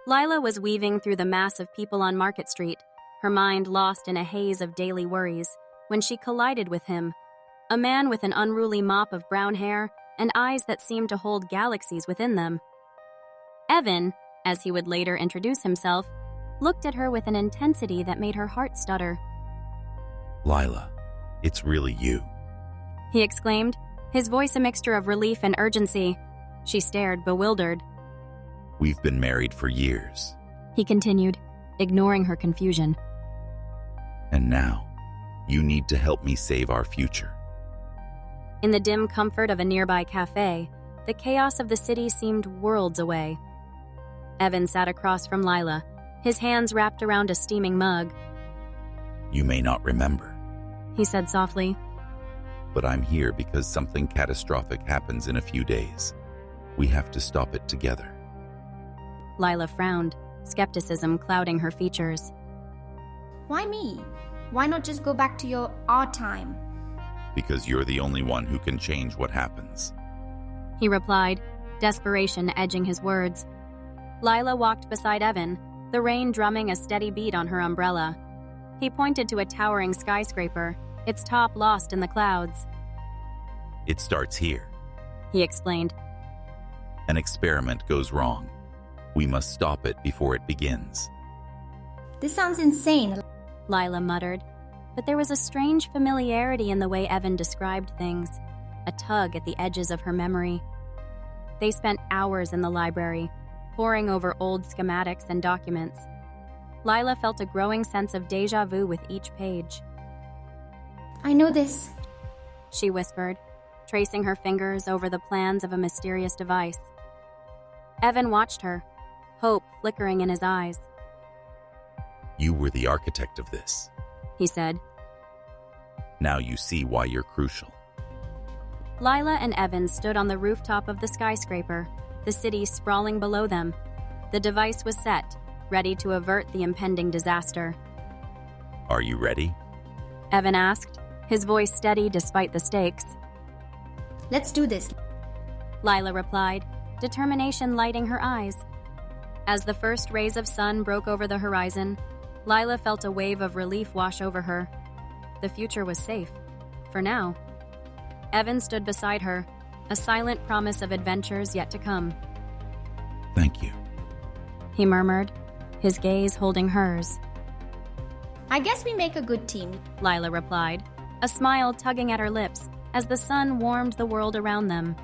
Lila was weaving through the mass of people on Market Street, her mind lost in a haze of daily worries, when she collided with him, a man with an unruly mop of brown hair and eyes that seemed to hold galaxies within them. Evan, as he would later introduce himself, looked at her with an intensity that made her heart stutter. Lila, it's really you. He exclaimed, his voice a mixture of relief and urgency. She stared, bewildered. We've been married for years. He continued, ignoring her confusion. And now, you need to help me save our future. In the dim comfort of a nearby cafe, the chaos of the city seemed worlds away. Evan sat across from Lila, his hands wrapped around a steaming mug. You may not remember, he said softly. But I'm here because something catastrophic happens in a few days. We have to stop it together. Lila frowned, skepticism clouding her features. Why me? Why not just go back to our time? Because you're the only one who can change what happens. He replied, desperation edging his words. Lila walked beside Evan, the rain drumming a steady beat on her umbrella. He pointed to a towering skyscraper, its top lost in the clouds. It starts here, he explained. An experiment goes wrong. We must stop it before it begins. This sounds insane, Lila muttered, but there was a strange familiarity in the way Evan described things, a tug at the edges of her memory. They spent hours in the library, poring over old schematics and documents. Lila felt a growing sense of déjà vu with each page. I know this, she whispered, tracing her fingers over the plans of a mysterious device. Evan watched her, hope flickering in his eyes. You were the architect of this, he said. Now you see why you're crucial. Lila and Evan stood on the rooftop of the skyscraper, the city sprawling below them. The device was set, ready to avert the impending disaster. Are you ready? Evan asked, his voice steady despite the stakes. Let's do this, Lila replied, determination lighting her eyes. As the first rays of sun broke over the horizon, Lila felt a wave of relief wash over her. The future was safe, for now. Evan stood beside her, a silent promise of adventures yet to come. Thank you, he murmured, his gaze holding hers. I guess we make a good team, Lila replied, a smile tugging at her lips as the sun warmed the world around them.